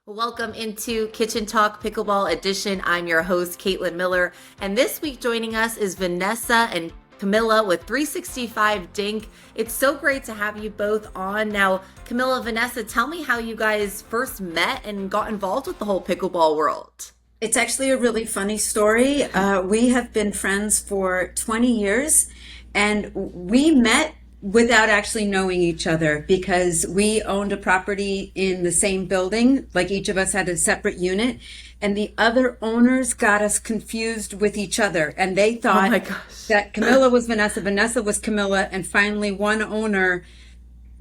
Welcome into Kitchen Talk Pickleball Edition. I'm your host, Caitlin Miller, and this week joining us is Vanessa and Camilla with 365 Dink. It's so great to have you both on. Now, Camilla, Vanessa, tell me how you guys first met and got involved with the whole pickleball world. It's actually a really funny story. We have been friends for 20 years, and we met without actually knowing each other because we owned a property in the same building. Like each of us had a separate unit, and the other owners got us confused with each other. And they thought that Camilla was Vanessa, Vanessa was Camilla, and finally one owner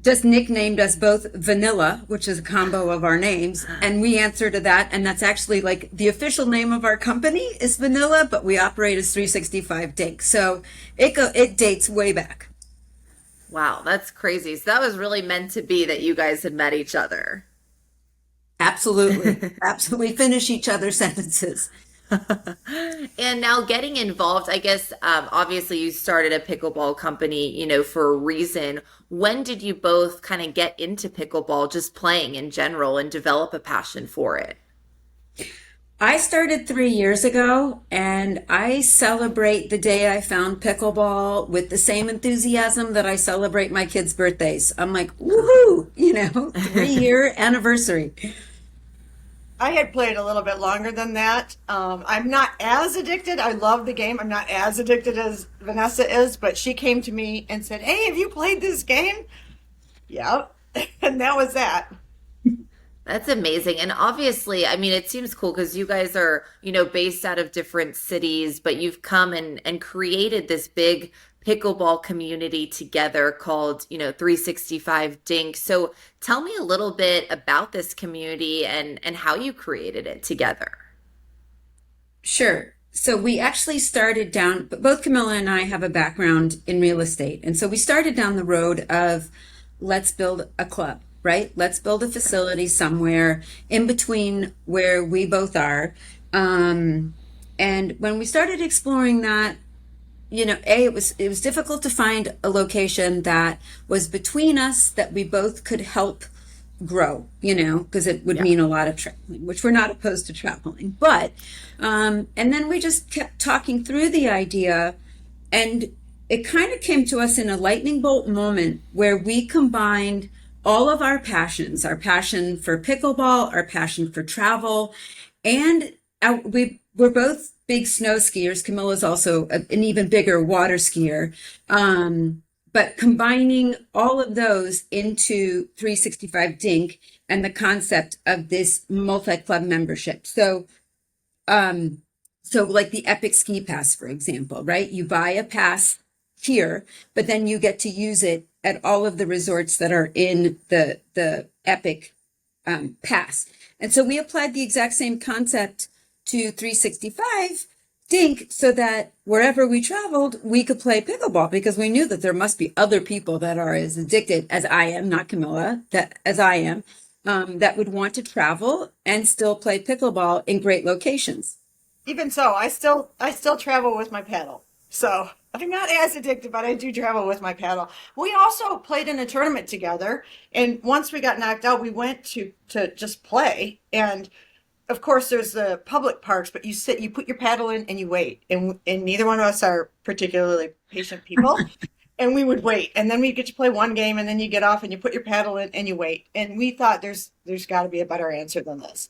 just nicknamed us both Vanilla, which is a combo of our names, and we answer to that. And that's actually like the official name of our company is Vanilla, but we operate as 365 Dink. So it dates way back. Wow, that's crazy. So that was really meant to be that you guys had met each other. Absolutely. Absolutely. Finish each other's sentences. And now getting involved, I guess, obviously you started a pickleball company, for a reason. When did you both kind of get into pickleball, just playing in general, and develop a passion for it? I started 3 years ago, and I celebrate the day I found pickleball with the same enthusiasm that I celebrate my kids' birthdays. I'm like, woohoo, 3-year anniversary. I had played a little bit longer than that. I'm not as addicted. I love the game. I'm not as addicted as Vanessa is, but she came to me and said, "Hey, have you played this game?" Yeah. And that was that. That's amazing. And obviously, I mean, it seems cool because you guys are, based out of different cities, but you've come and created this big pickleball community together called, 365 Dink. So tell me a little bit about this community and how you created it together. Sure. So we actually started down, both Camilla and I have a background in real estate. And so we started down the road of let's build a club. Right? Let's build a facility somewhere in between where we both are. And when we started exploring that, it was difficult to find a location that was between us that we both could help grow, because it would mean a lot of traveling, which we're not opposed to traveling. But, and then we just kept talking through the idea, and it kind of came to us in a lightning bolt moment where we combined all of our passions, our passion for pickleball, our passion for travel, and we're both big snow skiers. Camilla's also an even bigger water skier. But combining all of those into 365 Dink and the concept of this multi-club membership. So like the Epic Ski Pass, for example, right? You buy a pass here, but then you get to use it at all of the resorts that are in the Epic Pass. And so we applied the exact same concept to 365 Dink so that wherever we traveled, we could play pickleball because we knew that there must be other people that are as addicted as I am, not Camilla, as I am, that would want to travel and still play pickleball in great locations. Even so, I still travel with my paddle. So I'm not as addicted, but I do travel with my paddle. We also played in a tournament together, and once we got knocked out, we went to just play. And of course, there's the public parks, but you put your paddle in, and you wait. And neither one of us are particularly patient people, and we would wait. And then we get to play one game, and then you get off, and you put your paddle in, and you wait. And we thought there's got to be a better answer than this.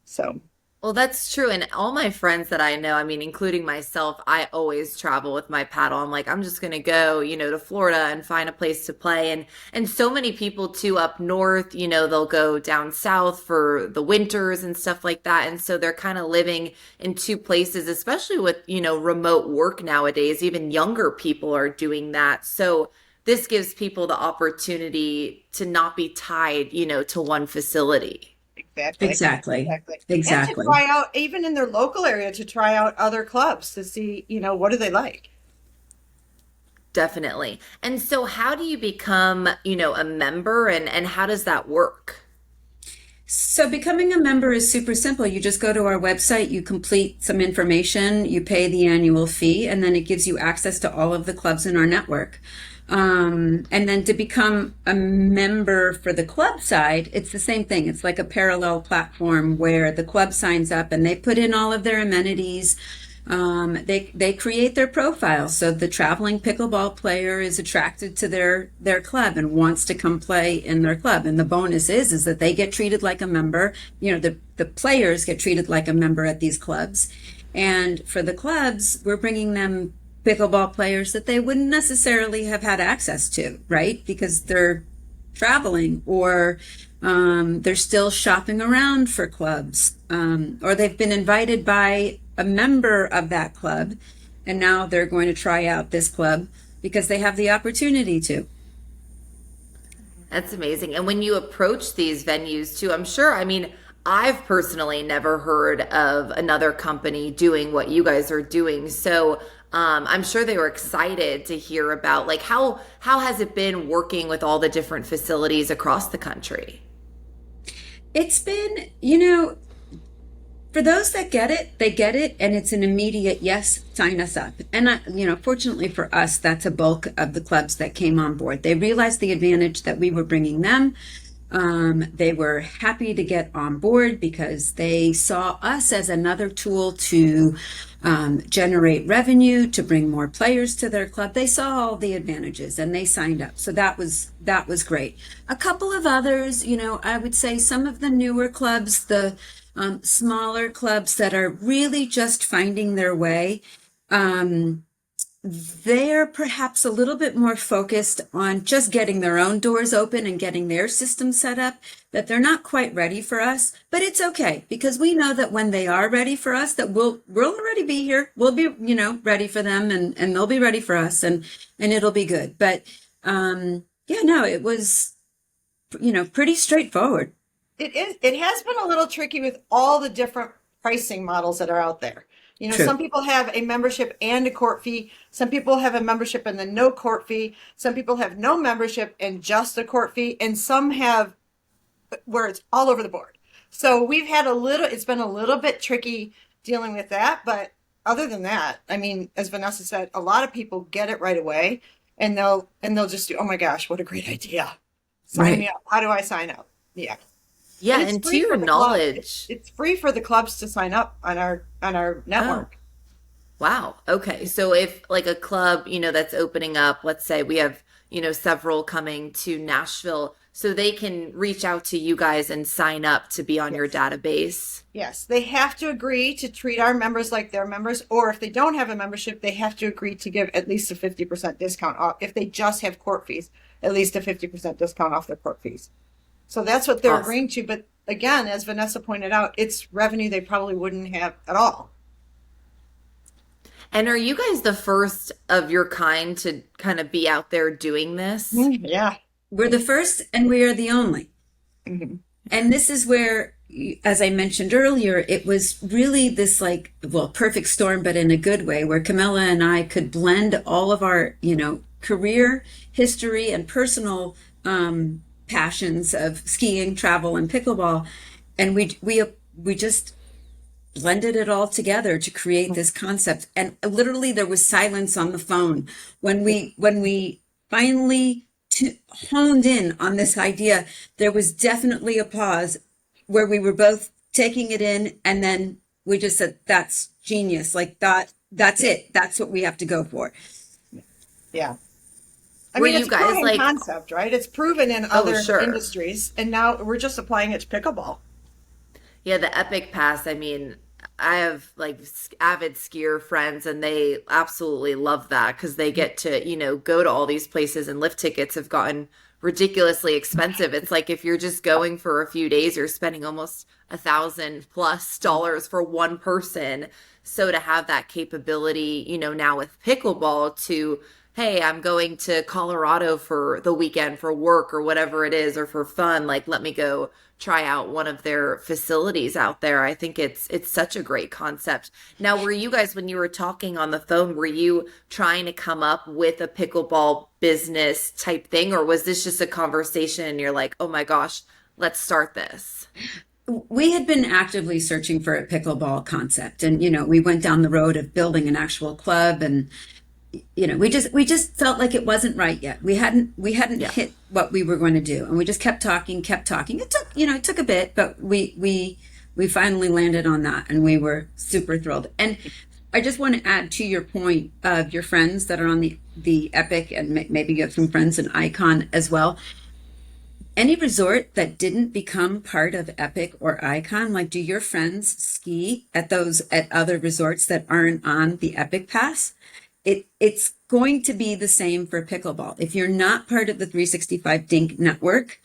So. Well, that's true. And all my friends that I know, I mean, including myself, I always travel with my paddle. I'm like, I'm just going to go, to Florida and find a place to play. And so many people too up north, they'll go down south for the winters and stuff like that. And so they're kind of living in two places, especially with, remote work nowadays. Even younger people are doing that. So this gives people the opportunity to not be tied, to one facility. Exactly. And to try out, even in their local area, to try out other clubs to see, what do they like? Definitely. And so how do you become, a member and how does that work? So becoming a member is super simple. You just go to our website, you complete some information, you pay the annual fee, and then it gives you access to all of the clubs in our network. And then to become a member for the club side, it's the same thing. It's like a parallel platform where the club signs up and they put in all of their amenities. They create their profile, so the traveling pickleball player is attracted to their club and wants to come play in their club. And the bonus is that they get treated like a member. You know, the players get treated like a member at these clubs. And for the clubs, we're bringing them pickleball players that they wouldn't necessarily have had access to, right? Because they're traveling or they're still shopping around for clubs, or they've been invited by a member of that club and now they're going to try out this club because they have the opportunity to. That's amazing. And when you approach these venues too, I'm sure, I mean, I've personally never heard of another company doing what you guys are doing. So, I'm sure they were excited to hear about like how has it been working with all the different facilities across the country? It's been, you know, for those that get it, they get it, and it's an immediate yes, sign us up. And fortunately for us, that's a bulk of the clubs that came on board. They realized the advantage that we were bringing them. They were happy to get on board because they saw us as another tool to generate revenue, to bring more players to their club. They saw all the advantages and they signed up. So that was great. A couple of others, I would say some of the newer clubs, the smaller clubs that are really just finding their way. They're perhaps a little bit more focused on just getting their own doors open and getting their system set up, that they're not quite ready for us. But it's okay because we know that when they are ready for us, that we'll already be here. We'll be, ready for them and they'll be ready for us and it'll be good. But yeah, no, it was, pretty straightforward. It is. It has been a little tricky with all the different pricing models that are out there. True. Some people have a membership and a court fee. Some people have a membership and then no court fee. Some people have no membership and just a court fee. And some have where it's all over the board. So it's been a little bit tricky dealing with that. But other than that, I mean, as Vanessa said, a lot of people get it right away and they'll just do, oh my gosh, what a great idea. Sign me Right. up. How do I sign up? Yeah. Yeah, And it's and to free for your the club. knowledge, It's free for the clubs to sign up on our oh, network. wow. Okay. So if like a club, that's opening up, let's say we have, several coming to Nashville, so they can reach out to you guys and sign up to be on your Yes. database. Yes, they have to agree to treat our members like their members, or if they don't have a membership, they have to agree to give at least a 50% discount off. If they just have court fees, at least a 50% discount off their court fees. So that's what they're Awesome. agreeing to. But again, as Vanessa pointed out, it's revenue they probably wouldn't have at all. And are you guys the first of your kind to kind of be out there doing this? Yeah. We're the first and we are the only. Mhm. And this is where, as I mentioned earlier, it was really this like, well, perfect storm, but in a good way, where Camilla and I could blend all of our, career history and personal passions of skiing, travel, and pickleball. And we just blended it all together to create this concept. And literally there was silence on the phone when we finally honed in on this idea. There was definitely a pause where we were both taking it in and then we just said, that's genius. Like that's it. That's what we have to go for. Yeah. I Were mean, you it's a guys proven like, concept, right? It's proven in oh, other sure. industries, and now we're just applying it to pickleball. Yeah, the Epic Pass. I mean, I have like avid skier friends and they absolutely love that because they get to, go to all these places and lift tickets have gotten ridiculously expensive. It's like if you're just going for a few days, you're spending almost $1,000+ for one person. So to have that capability, now with pickleball to, hey, I'm going to Colorado for the weekend for work or whatever it is, or for fun, like let me go try out one of their facilities out there. I think it's such a great concept. Now, were you guys when you were talking on the phone, were you trying to come up with a pickleball business type thing, or was this just a conversation and you're like, "Oh my gosh, let's start this?" We had been actively searching for a pickleball concept and we went down the road of building an actual club and we just felt like it wasn't right yet. We hadn't Yeah. hit what we were going to do, and we just kept talking, kept talking. It took a bit, but we finally landed on that, and we were super thrilled. And I just want to add to your point of your friends that are on the Epic, and maybe you have some friends in Icon as well. Any resort that didn't become part of Epic or Icon, like, do your friends ski at other resorts that aren't on the Epic Pass? It's going to be the same for pickleball. If you're not part of the 365 Dink network,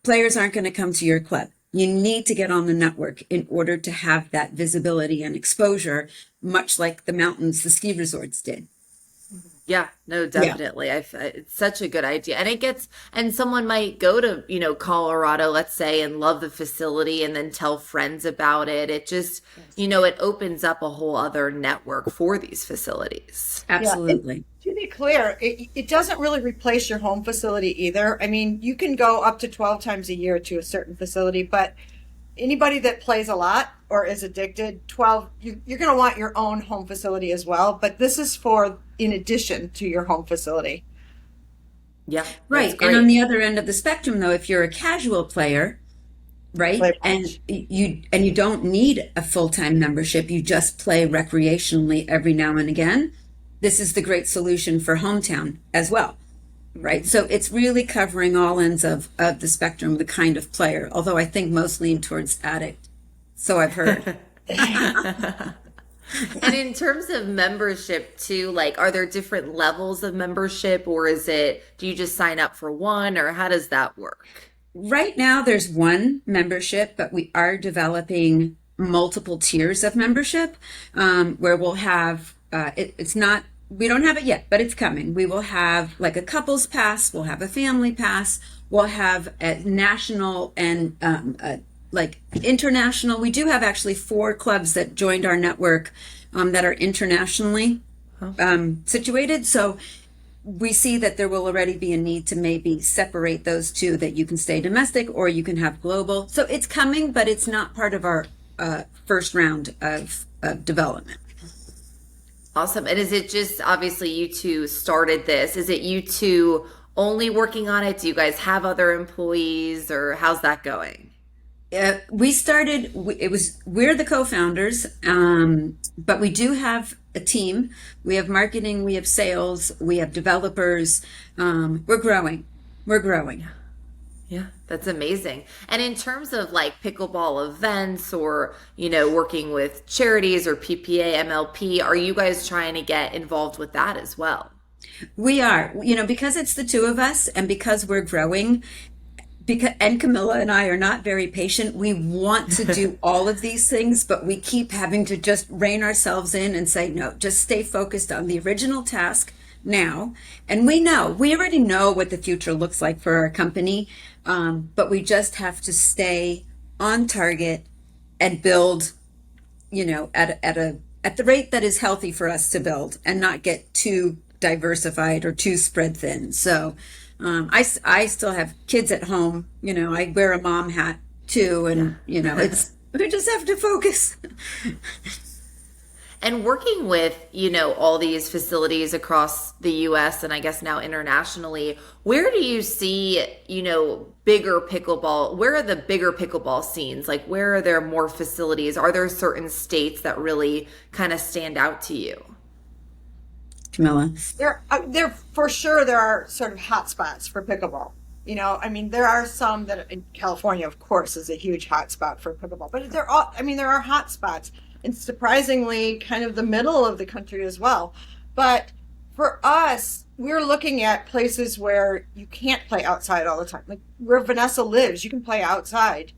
players aren't going to come to your club. You need to get on the network in order to have that visibility and exposure, much like the mountains, the ski resorts did. Yeah, no, Yeah. definitely. It's such a good idea. And someone might go to, Colorado, let's say, and love the facility and then tell friends about it. It just, it opens up a whole other network for these facilities. Yeah. And Absolutely. to be clear, it doesn't really replace your home facility either. I mean, you can go up to 12 times a year to a certain facility, but anybody that plays a lot or is addicted, you're going to want your own home facility as well. But this is for in addition to your home facility. Yeah, that's Right. And on great. the other end of the spectrum, though, if you're a casual player, right, Play and match. you don't need a full-time membership, you just play recreationally every now and again, this is the great solution for hometown as well. Right. So it's really covering all ends of the spectrum, the kind of player, although I think most lean towards addict. So I've heard. And in terms of membership too, like, are there different levels of membership, or do you just sign up for one, or how does that work? Right now, there's one membership, but we are developing multiple tiers of membership, where we'll have, it's not, we don't have it yet, but it's coming. We will have like a couples pass, we'll have a family pass, we'll have a national and like international. We do have actually 4 clubs that joined our network that are internationally situated. So we see that there will already be a need to maybe separate those two, that you can stay domestic or you can have global. So it's coming, but it's not part of our first round of development. Awesome. And is it just, obviously you two started this? Is it you two only working on it? Do you guys have other employees, or how's that going? We started, we're the co-founders, but we do have a team. We have marketing, we have sales, we have developers. We're growing. We're growing. Yeah, that's amazing. And in terms of like pickleball events, or, working with charities or PPA, MLP, are you guys trying to get involved with that as well? We are, because it's the two of us and because we're growing, and Camilla and I are not very patient. We want to do all of these things, but we keep having to just rein ourselves in and say, no, just stay focused on the original task now. And we already know what the future looks like for our company, but we just have to stay on target and build, at the rate that is healthy for us to build, and not get too diversified or too spread thin. So I still have kids at home. I wear a mom hat too, and we just have to focus. And working with, all these facilities across the US and I guess now internationally, where do you see, where are the bigger pickleball scenes? Like, where are there more facilities? Are there certain states that really kind of stand out to you? Camilla. There for sure there are sort of hot spots for pickleball. I mean, there are some that in California, of course, is a huge hot spot for pickleball, but there are hot spots, and surprisingly, kind of the middle of the country as well. But for us, we're looking at places where you can't play outside all the time. Like where Vanessa lives, you can play outside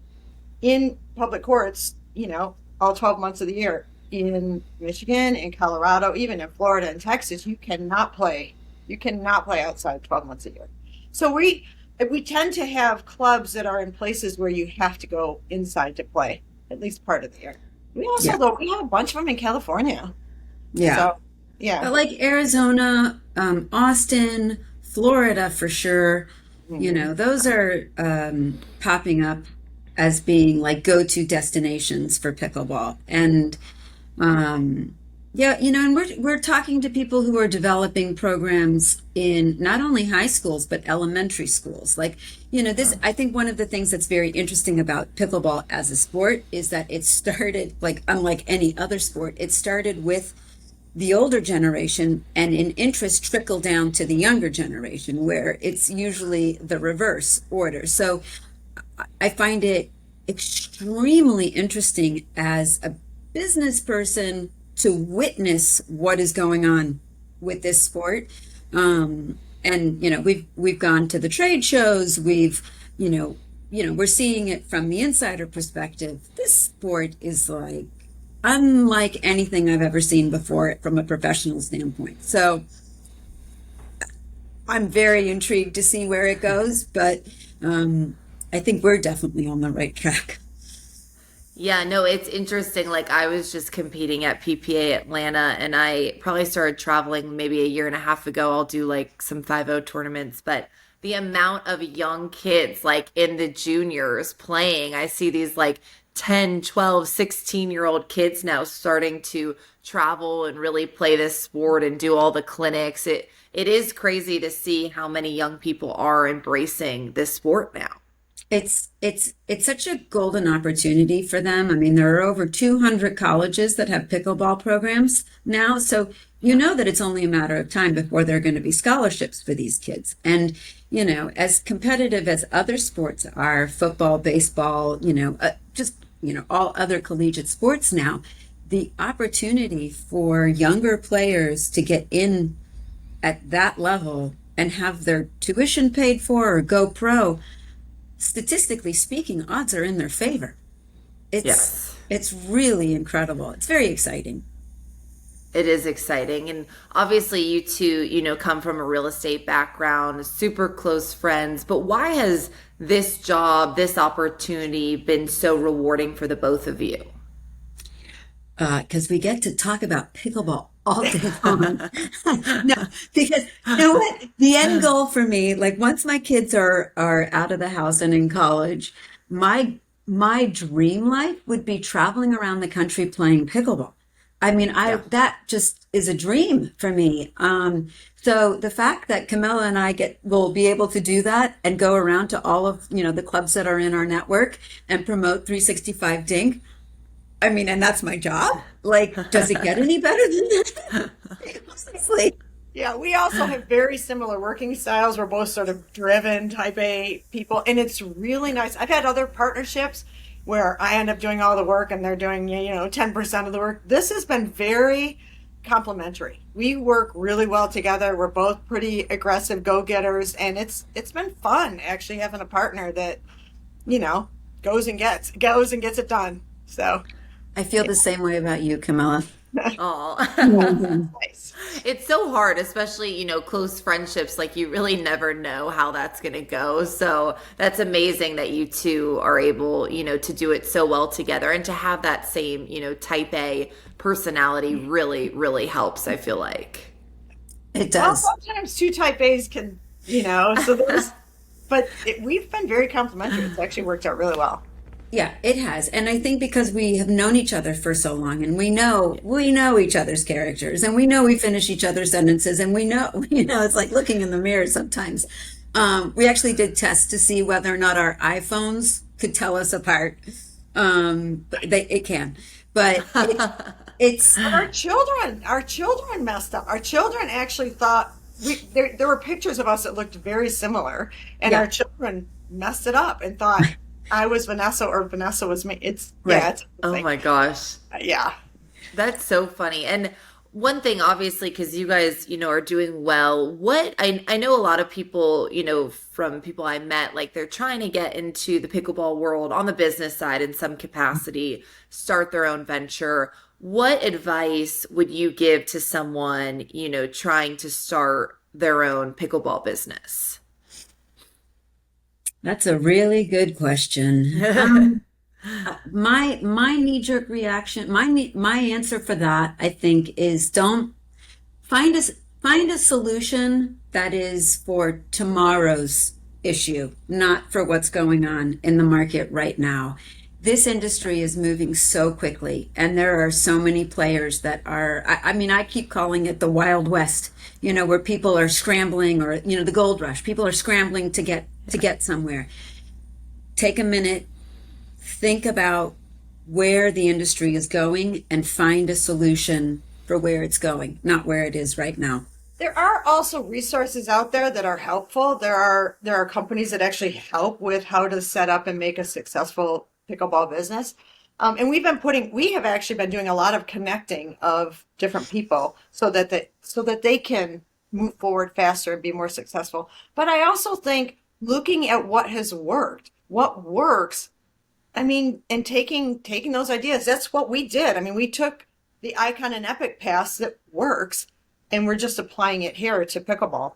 in public courts, all 12 months of the year. In Michigan, in Colorado, even in Florida and Texas, you cannot play. You cannot play outside 12 months a year. So we tend to have clubs that are in places where you have to go inside to play at least part of the year. We also, Yeah. though, we have a bunch of them in California. Yeah. So, yeah. But like Arizona, Austin, Florida for sure, those are popping up as being like go-to destinations for pickleball. And Yeah, and we're talking to people who are developing programs in not only high schools but elementary schools. Like, this I think one of the things that's very interesting about pickleball as a sport is that it started like unlike any other sport, it started with the older generation and an interest trickled down to the younger generation where it's usually the reverse order. So I find it extremely interesting as a business person to witness what is going on with this sport. And we've gone to the trade shows. We're seeing it from the insider perspective. This sport is like unlike anything I've ever seen before from a professional standpoint. So I'm very intrigued to see where it goes, but I think we're definitely on the right track. Yeah, no, it's interesting. Like I was just competing at PPA Atlanta and I probably started traveling maybe a year and a half ago. I'll do like some 5-0 tournaments, but the amount of young kids like in the juniors playing, I see these like 10, 12, 16-year-old kids now starting to travel and really play this sport and do all the clinics. It is crazy to see how many young people are embracing this sport now. It's such a golden opportunity for them. I mean, there are over 200 colleges that have pickleball programs now, so that it's only a matter of time before there are going to be scholarships for these kids. And as competitive as other sports are, football, baseball, just all other collegiate sports now, the opportunity for younger players to get in at that level and have their tuition paid for or go pro, statistically speaking, odds are in their favor. It's Yes. it's really incredible. It's very exciting. It is exciting. And obviously, you two, come from a real estate background, super close friends. But why has this job, this opportunity been so rewarding for the both of you? Because we get to talk about pickleball all day long. No, because you know what? The end goal for me, like once my kids are out of the house and in college, my dream life would be traveling around the country playing pickleball. I mean, I Yeah. that just is a dream for me. So the fact that Camilla and I will be able to do that and go around to all of the clubs that are in our network and promote 365 Dink. I mean, and that's my job. Like, does it get any better than that? Honestly. Yeah, we also have very similar working styles. We're both sort of driven type A people, and it's really nice. I've had other partnerships where I end up doing all the work and they're doing, 10% of the work. This has been very complementary. We work really well together. We're both pretty aggressive go-getters, and it's been fun actually having a partner that, you know, goes and gets it done. So, I feel the same way about you, Camilla. Oh. Mhm. nice. It's so hard, especially, close friendships. Like you really never know how that's going to go. So that's amazing that you two are able, to do it so well together and to have that same, type A personality really, really helps, I feel like. It Well, does. sometimes two type A's can, so we've been very complimentary. It's actually worked out really well. Yeah, it has. And I think because we have known each other for so long and we know each other's characters and we know we finish each other's sentences and we know, it's like looking in the mirror sometimes. We actually did tests to see whether or not our iPhones could tell us apart. But it can. But it's Our children messed up. Our children actually thought there were pictures of us that looked very similar, and yeah, our children messed it up and thought I was Vanessa or Vanessa was me. It's yeah, right. it's a Oh thing. my gosh. Yeah. That's so funny. And one thing, obviously, because you guys, are doing well, I know a lot of people, from people I met, like they're trying to get into the pickleball world on the business side in some capacity, start their own venture. What advice would you give to someone, trying to start their own pickleball business? That's a really good question. My knee-jerk reaction, my answer for that, I think, is don't find a find a solution that is for tomorrow's issue, not for what's going on in the market right now. this industry is moving so quickly, and there are so many players that are, I mean, I keep calling it the Wild West, where people are scrambling, or, the gold rush. People are scrambling to get somewhere. Take a minute, think about where the industry is going and find a solution for where it's going, not where it is right now. There are also resources out there that are helpful. There are companies that actually help with how to set up and make a successful pickleball business. And we have actually been doing a lot of connecting of different people so that they can move forward faster and be more successful. But I also think looking at what has worked, what works, I mean, and taking those ideas, that's what we did. I mean, we took the Icon and Epic pass that works, and we're just applying it here to pickleball.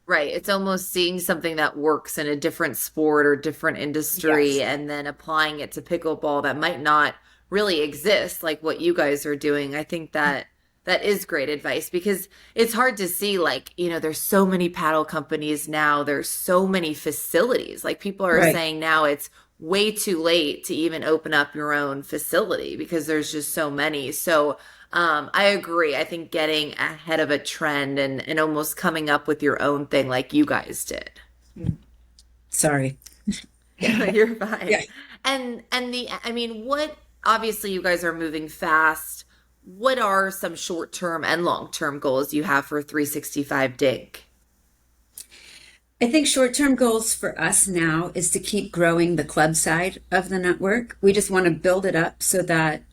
Right. It's almost seeing something that works in a different sport or different industry Yes. and then applying it to pickleball that might not really exist like what you guys are doing. I think that that is great advice because it's hard to see like, there's so many paddle companies now, there's so many facilities. Like people are Right. saying now it's way too late to even open up your own facility because there's just so many. So I agree. I think getting ahead of a trend and almost coming up with your own thing like you guys did. Sorry. You're fine. Yeah. I mean, what obviously you guys are moving fast. What are some short-term and long-term goals you have for 365 Dink? I think short-term goals for us now is to keep growing the club side of the network. We just want to build it up so that,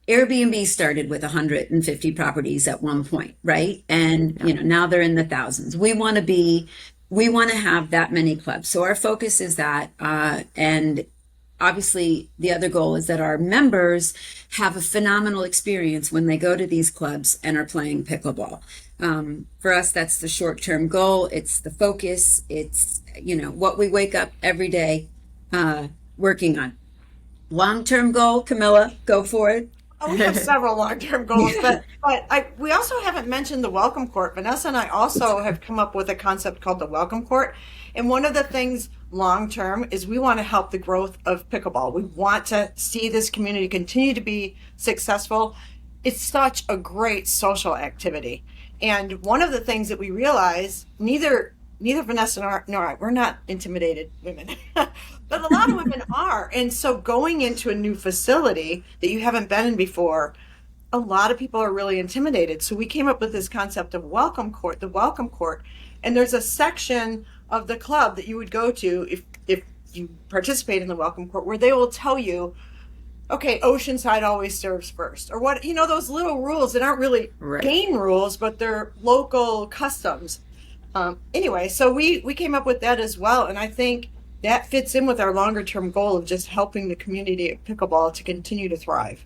Airbnb started with 150 properties at one point, right? And, Yeah. now they're in the thousands. We want to have that many clubs. So our focus is that, and obviously the other goal is that our members have a phenomenal experience when they go to these clubs and are playing pickleball. For us, that's the short-term goal. It's the focus. It's, what we wake up every day working on. Long-term goal, Camilla, go for it. Oh, we have several long-term goals, but we also haven't mentioned the welcome court. Vanessa and I also have come up with a concept called the welcome court. And one of the things long-term is we want to help the growth of pickleball. We want to see this community continue to be successful. It's such a great social activity. And one of the things that we realize, neither Vanessa nor I, we're not intimidated women, but a lot of women are. And so going into a new facility that you haven't been in before, a lot of people are really intimidated. So we came up with this concept of welcome court, the welcome court. And there's a section of the club that you would go to if you participate in the welcome court where they will tell you, okay, Oceanside always serves first, or what, those little rules that aren't really Right. game rules, but they're local customs. Anyway, so we came up with that as well, and I think that fits in with our longer term goal of just helping the community of pickleball to continue to thrive.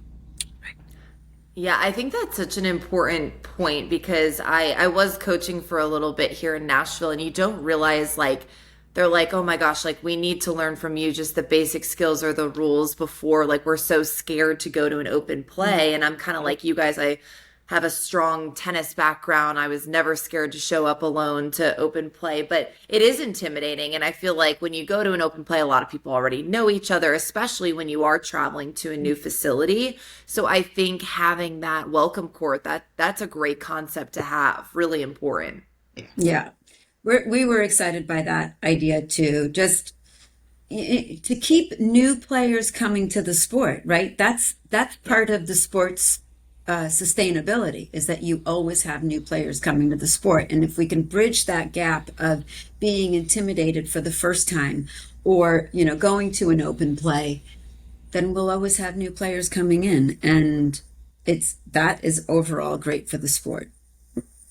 Yeah, I think that's such an important point because I was coaching for a little bit here in Nashville and you don't realize like they're like, oh my gosh, like we need to learn from you just the basic skills or the rules before like we're so scared to go to an open play. And I'm kind of like you guys, I have a strong tennis background. I was never scared to show up alone to open play, but it is intimidating. And I feel like when you go to an open play, a lot of people already know each other, especially when you are traveling to a new facility. So I think having that welcome court, that's a great concept to have, really important. Yeah. We were excited by that idea too. Just to keep new players coming to the sport, right? That's part of the sport's sustainability is that you always have new players coming to the sport. And if we can bridge that gap of being intimidated for the first time or, going to an open play, then we'll always have new players coming in. And that is overall great for the sport.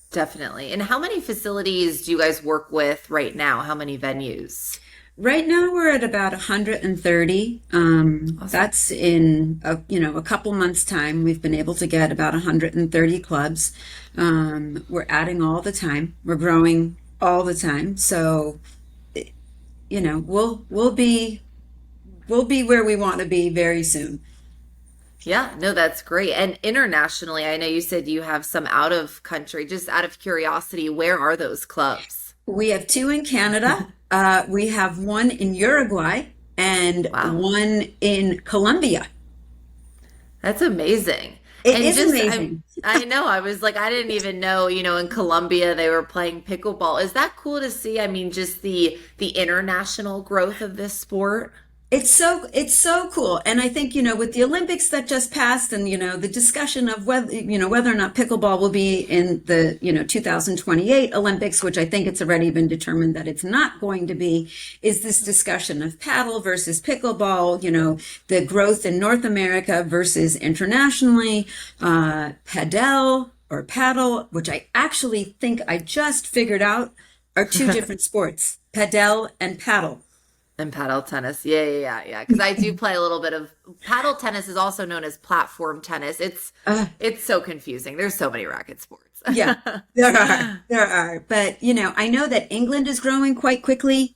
Definitely. And how many facilities do you guys work with right now? How many venues? Right now we're at about 130. Awesome. That's in a couple months time. We've been able to get about 130 clubs. We're adding all the time. We're growing all the time. So, we'll be where we want to be very soon. Yeah, no, that's great. And internationally, I know you said you have some out of country. Just out of curiosity, where are those clubs? We have two in Canada. We have one in Uruguay. and Wow. one in Colombia. That's amazing. It And is just amazing. I know I was like I didn't even know, in Colombia they were playing pickleball. Is that cool to see? I mean, just the international growth of this sport. It's so cool. And I think, with the Olympics that just passed and, the discussion of whether or not pickleball will be in the, 2028 Olympics, which I think it's already been determined that it's not going to be, is this discussion of paddle versus pickleball, the growth in North America versus internationally, padel or paddle, which I actually think I just figured out are two different sports, padel and paddle. And paddle tennis. Yeah, yeah, yeah, yeah. Because I do play a little bit of paddle tennis is also known as platform tennis. It's Uh, it's so confusing. There's so many racket sports. Yeah, there are. But I know that England is growing quite quickly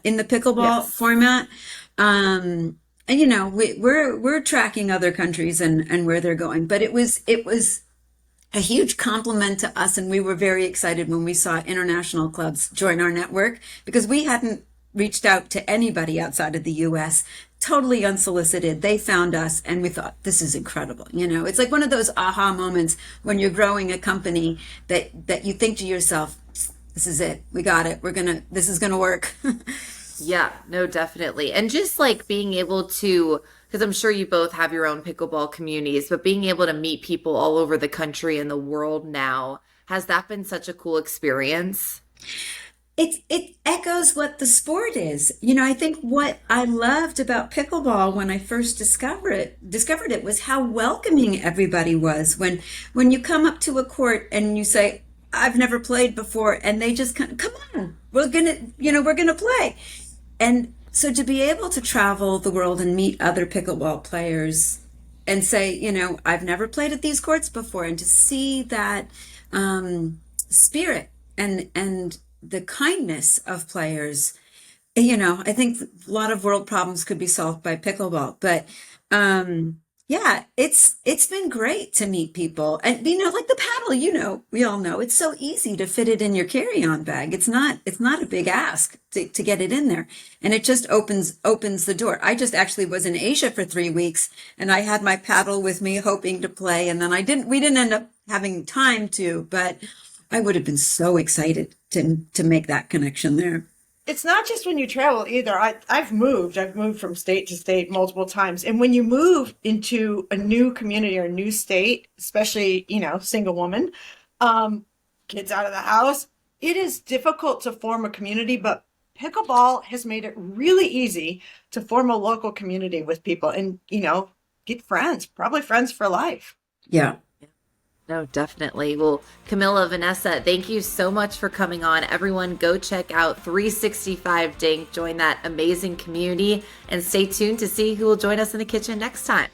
in the pickleball Yes. format. And we're tracking other countries and where they're going. But it was a huge compliment to us, and we were very excited when we saw international clubs join our network because we hadn't reached out to anybody outside of the US, totally unsolicited. They found us, and we thought, this is incredible. It's like one of those aha moments when you're growing a company that you think to yourself, this is it. We got it. This is gonna work. Yeah, no, definitely. And just like being able to, because I'm sure you both have your own pickleball communities, but being able to meet people all over the country and the world now, has that been such a cool experience? It echoes what the sport is. I think what I loved about pickleball when I first discovered it was how welcoming everybody was. When you come up to a court and you say, "I've never played before," and they just come on, we're gonna play. And so to be able to travel the world and meet other pickleball players and say, I've never played at these courts before, and to see that spirit and the kindness of players, I think a lot of world problems could be solved by pickleball. But yeah, it's been great to meet people. And like the paddle, we all know it's so easy to fit it in your carry-on bag. It's not a big ask to get it in there. And it just opens the door. I just actually was in Asia for 3 weeks, and I had my paddle with me hoping to play, and then we didn't end up having time to, but I would have been so excited to make that connection there. It's not just when you travel either. I've moved. I've moved from state to state multiple times. And when you move into a new community or a new state, especially, single woman, kids out of the house, it is difficult to form a community, but pickleball has made it really easy to form a local community with people and, get friends, probably friends for life. Yeah. No, definitely. Well, Camilla, Vanessa, thank you so much for coming on. Everyone, go check out 365 Dink, join that amazing community, and stay tuned to see who will join us in the kitchen next time.